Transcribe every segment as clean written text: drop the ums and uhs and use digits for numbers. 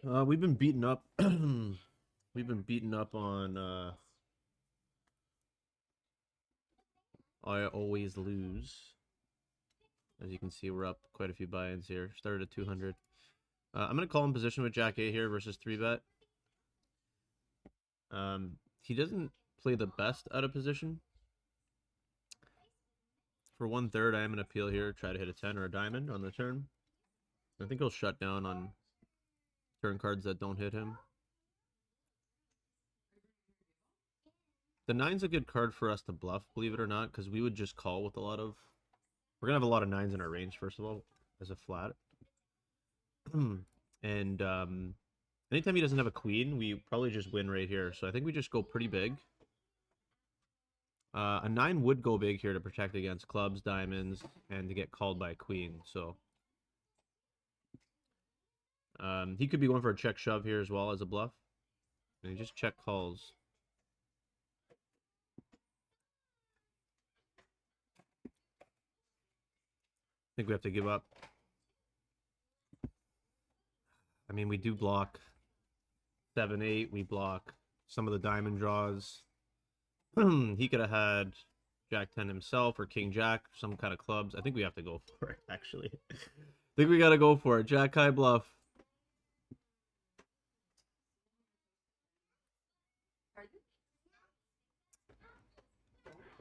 We've been beaten up. We've been beaten up on I always lose. As you can see, we're up quite a few buy-ins here. Started at 200. I'm going to call in position with Jack A here versus 3-bet. He doesn't play the best out of position. For 1/3, I am going to appeal here. Try to hit a 10 or a diamond on the turn. I think he'll shut down on turn cards that don't hit him. The 9's a good card for us to bluff, believe it or not, because we would just call with a lot of... We're going to have a lot of 9s in our range, first of all, as a flat. And anytime he doesn't have a queen, we probably just win right here. So I think we just go pretty big. A 9 would go big here to protect against clubs, diamonds, and to get called by a queen. So he could be going for a check shove here as well as a bluff. And he just check calls. I think we have to give up. I mean, we do block 7-8. We block some of the diamond draws. He could have had Jack 10 himself or King Jack, some kind of clubs. I think we have to go for it, actually. I think we got to go for it. Jack high bluff.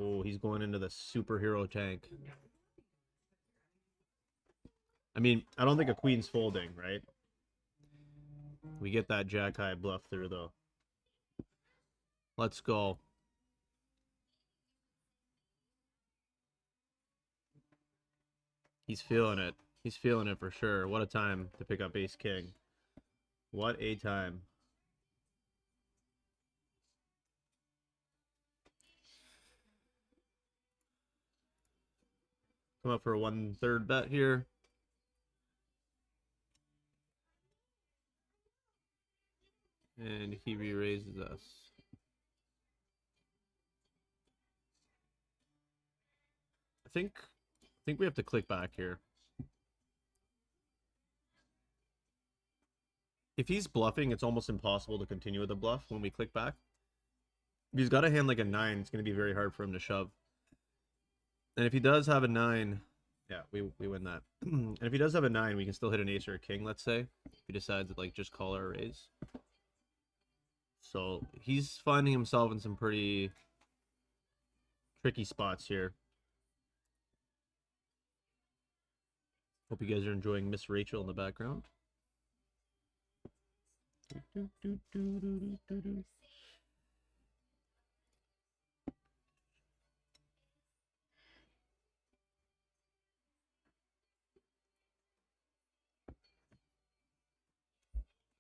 Oh, he's going into the superhero tank. I mean, I don't think a queen's folding, right? We get that Jack high bluff through, though. Let's go. He's feeling it. He's feeling it for sure. What a time to pick up ace king. What a time. Come up for a 1/3 bet here. And he re-raises us. I think we have to click back here. If he's bluffing, it's almost impossible to continue with a bluff when we click back. If he's got a hand like a 9, it's going to be very hard for him to shove. And if he does have a 9, yeah, we win that. And if he does have a 9, we can still hit an ace or a king, let's say. If he decides to like just call or raise. So he's finding himself in some pretty tricky spots here. Hope you guys are enjoying Miss Rachel in the background.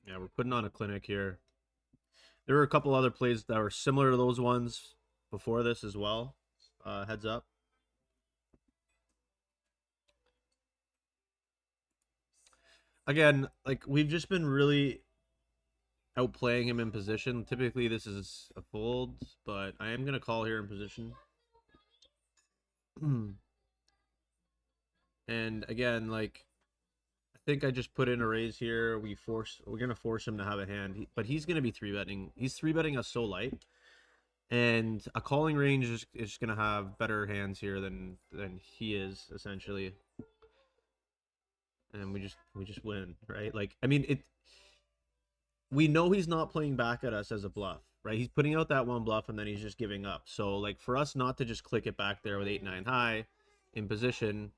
Yeah, we're putting on a clinic here. There were a couple other plays that were similar to those ones before this as well. Heads up. Again, like we've just been really outplaying him in position. Typically this is a fold, but I am going to call here in position. And again, like I think I just put in a raise here. We're going to force him to have a hand, but he's going to be 3-betting. He's 3-betting us so light. And a calling range is going to have better hands here than he is, essentially. And we just win, right? Like, I mean, we know he's not playing back at us as a bluff, right? He's putting out that one bluff and then he's just giving up. So, like, for us not to just click it back there with 8-9 high in position,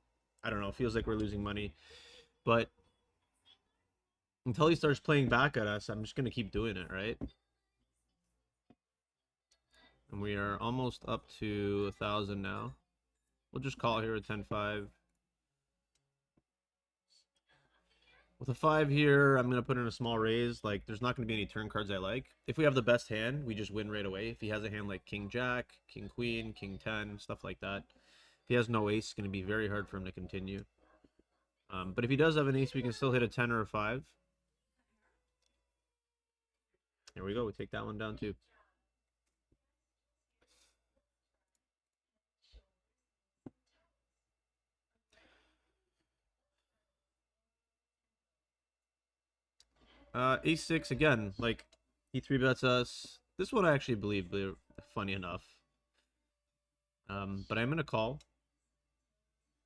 I don't know, it feels like we're losing money. But until he starts playing back at us, I'm just going to keep doing it, right? And we are almost up to 1,000 now. We'll just call here at 10-5. With a 5 here, I'm going to put in a small raise. Like, there's not going to be any turn cards I like. If we have the best hand, we just win right away. If he has a hand like King Jack, King Queen, King 10, stuff like that. If he has no ace, it's going to be very hard for him to continue. But if he does have an ace, we can still hit a 10 or a 5. There we go. We take that one down too. Ace-6 again. Like, he 3-bets us. This one I actually believe, funny enough. But I'm going to call.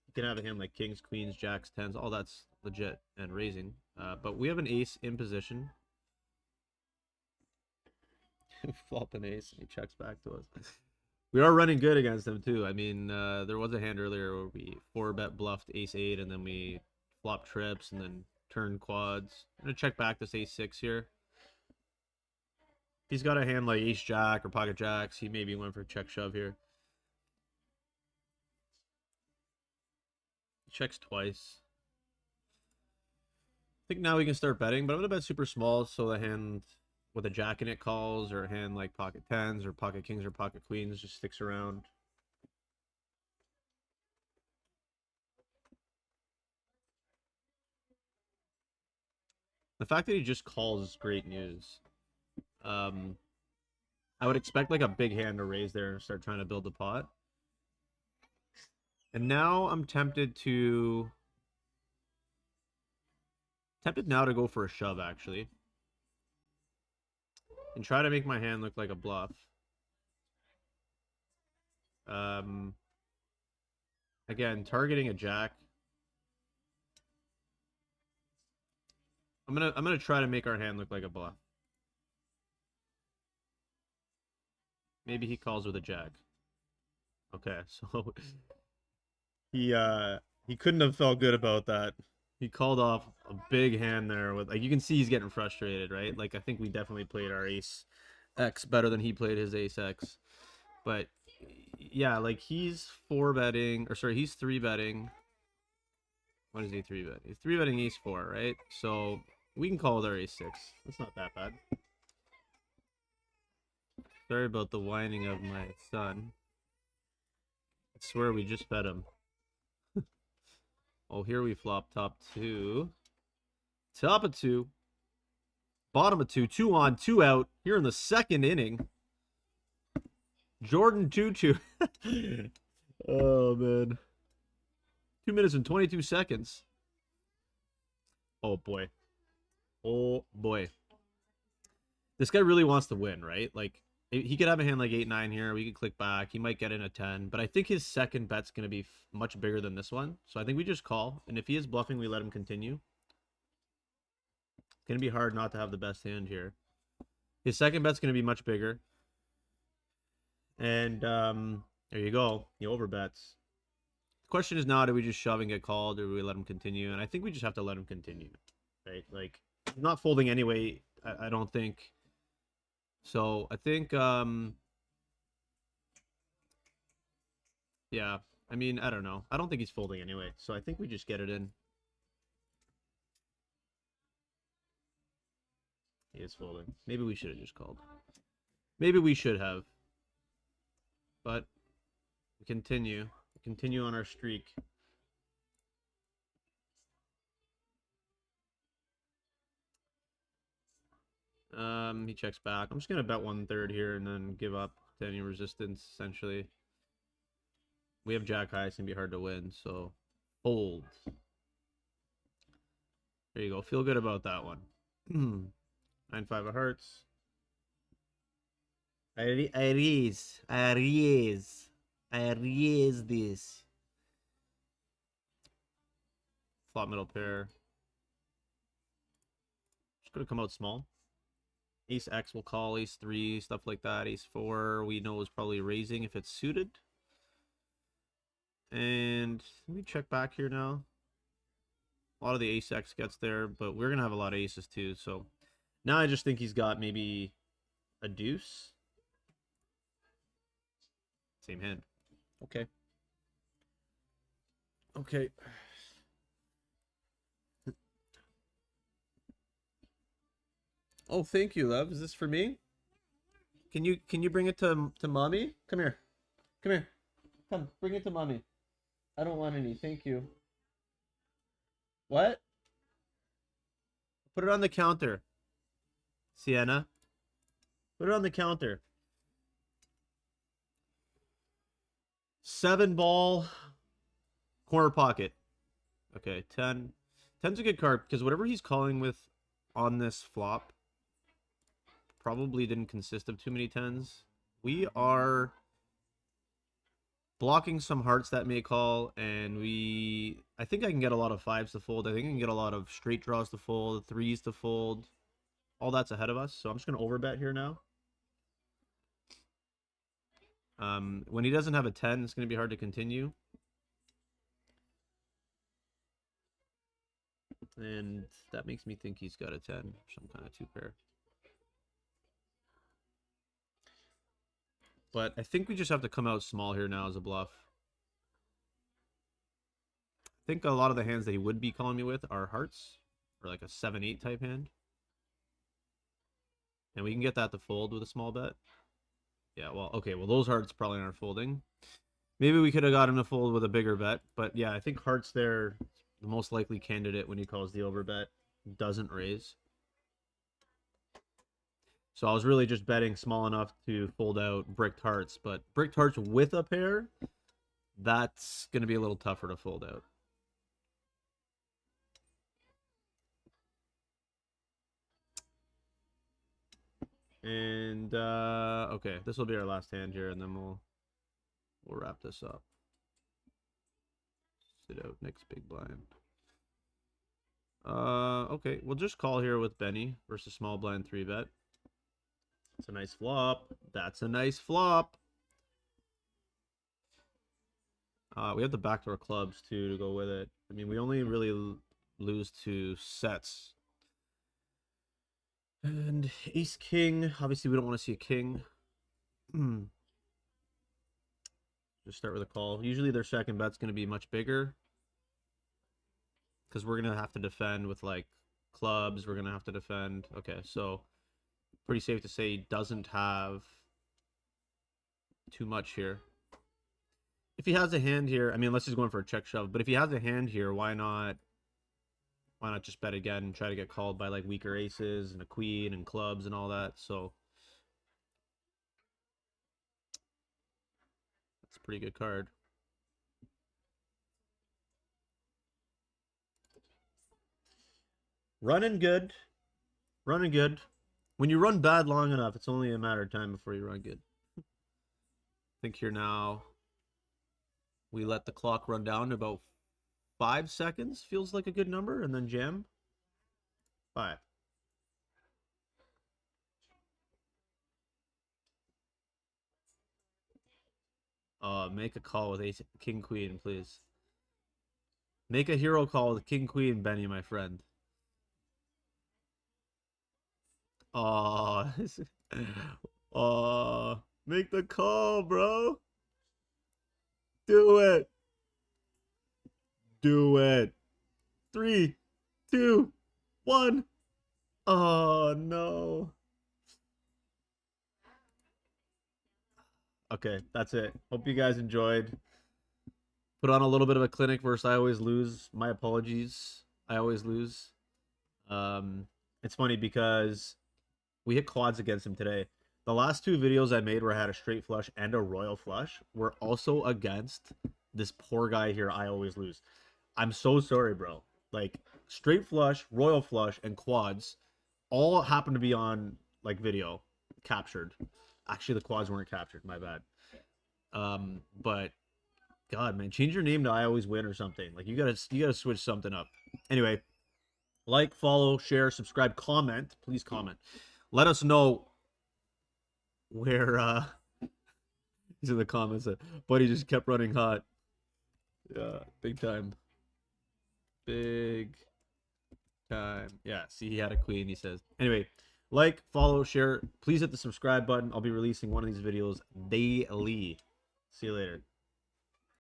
You can have a hand like kings, queens, jacks, tens. All that's legit and raising. But we have an ace in position. Flop an ace and he checks back to us. We are running good against him too. I mean, there was a hand earlier where we 4-bet bluffed ace-8 and then we flop trips and then turn quads. I'm going to check back this ace-6 here. If he's got a hand like ace-jack or pocket jacks, he maybe went for check shove here. He checks twice. I think now we can start betting, but I'm going to bet super small so the hand with a jack in it calls, or a hand like pocket tens or pocket kings or pocket queens just sticks around. The fact that he just calls is great news. I would expect like a big hand to raise there and start trying to build the pot. And now I'm tempted now to go for a shove, actually. And try to make my hand look like a bluff. Again, targeting a jack. I'm gonna try to make our hand look like a bluff. Maybe he calls with a jack. Okay, so he couldn't have felt good about that. He called off a big hand there with, like, you can see he's getting frustrated, right? Like, I think we definitely played our ace X better than he played his ace X. But yeah, like he's 4-betting, or sorry, he's 3-betting. What is he 3-bet? He's 3-betting ace-4, right? So we can call with our ace-6. That's not that bad. Sorry about the whining of my son. I swear we just bet him. Oh, here we flop top 2. Top of 2. Bottom of 2. 2 on, 2 out. Here in the second inning. Jordan Tutu. Oh, man. 2 minutes and 22 seconds. Oh, boy. Oh, boy. This guy really wants to win, right? Like, he could have a hand like 8-9 here. We could click back. He might get in a 10. But I think his second bet's going to be much bigger than this one. So I think we just call. And if he is bluffing, we let him continue. It's going to be hard not to have the best hand here. His second bet's going to be much bigger. And there you go. He overbets. The question is now, do we just shove and get called, or do we let him continue? And I think we just have to let him continue. Right? Like, he's not folding anyway, I don't think. So I think, yeah, I mean, I don't know. I don't think he's folding anyway. So I think we just get it in. He is folding. Maybe we should have just called. Maybe we should have. But we continue. We continue on our streak. He checks back. I'm just gonna bet 1/3 here and then give up to any resistance, essentially. We have jack high, it's gonna be hard to win, so fold. There you go. Feel good about that one. 9-5 of hearts. I raise this. Flop middle pair. Just gonna come out small. Ace X will call, ace 3, stuff like that. Ace 4 we know is probably raising if it's suited. And let me check back here now. A lot of the ace X gets there, but we're gonna have a lot of aces too. So now I just think he's got maybe a deuce. Same hand. Okay. Okay. Oh, thank you, love. Is this for me? Can you bring it to mommy? Come here. Come here. Come, bring it to mommy. I don't want any. Thank you. What? Put it on the counter. Sienna. Put it on the counter. 7 ball. Corner pocket. Okay, 10. 10's a good card because whatever he's calling with on this flop probably didn't consist of too many tens. We are blocking some hearts that may call, and I think I can get a lot of fives to fold. I think I can get a lot of straight draws to fold, threes to fold. All that's ahead of us, so I'm just going to overbet here now. When he doesn't have a 10, it's going to be hard to continue. And that makes me think he's got a 10, some kind of two pair. But I think we just have to come out small here now as a bluff. I think a lot of the hands that he would be calling me with are hearts, or like a 7-8 type hand. And we can get that to fold with a small bet. Yeah, well, okay, well, those hearts probably aren't folding. Maybe we could have got him to fold with a bigger bet. But yeah, I think hearts there, the most likely candidate when he calls the overbet, doesn't raise. So I was really just betting small enough to fold out bricked hearts. But bricked hearts with a pair, that's going to be a little tougher to fold out. And, okay, this will be our last hand here, and then we'll wrap this up. Sit out next big blind. Okay, we'll just call here with Benny versus small blind 3-bet. That's a nice flop. That's a nice flop. We have the backdoor clubs, too, to go with it. I mean, we only really lose to sets. And ace-king. Obviously, we don't want to see a king. Just start with a call. Usually, their second bet's going to be much bigger. Because we're going to have to defend with, like, clubs. We're going to have to defend. Okay, so pretty safe to say he doesn't have too much here. If he has a hand here, I mean, unless he's going for a check shove, but if he has a hand here, why not just bet again and try to get called by like weaker aces and a queen and clubs and all that? So that's a pretty good card. Running good. Running good. When you run bad long enough, it's only a matter of time before you run good. I think here now we let the clock run down to about 5 seconds. Feels like a good number. And then jam. 5. Make a call with ace, king, queen, please. Make a hero call with king, queen, Benny, my friend. Make the call, bro. Do it. Do it. 3, 2, 1. Oh, no. Okay, that's it. Hope you guys enjoyed. Put on a little bit of a clinic versus I always lose. My apologies. I always lose. It's funny because we hit quads against him today. The last 2 videos I made where I had a straight flush and a royal flush were also against this poor guy here. I always lose. I'm so sorry, bro. Like, straight flush, royal flush, and quads all happen to be on, like, video captured. Actually, the quads weren't captured. My bad. But God, man, change your name to I always win or something. Like, you gotta switch something up. Anyway, like, follow, share, subscribe, comment. Please comment. Let us know where he's in the comments that buddy just kept running hot. Yeah, big time. Big time. Yeah, see, he had a queen, he says. Anyway, like, follow, share. Please hit the subscribe button. I'll be releasing one of these videos daily. See you later.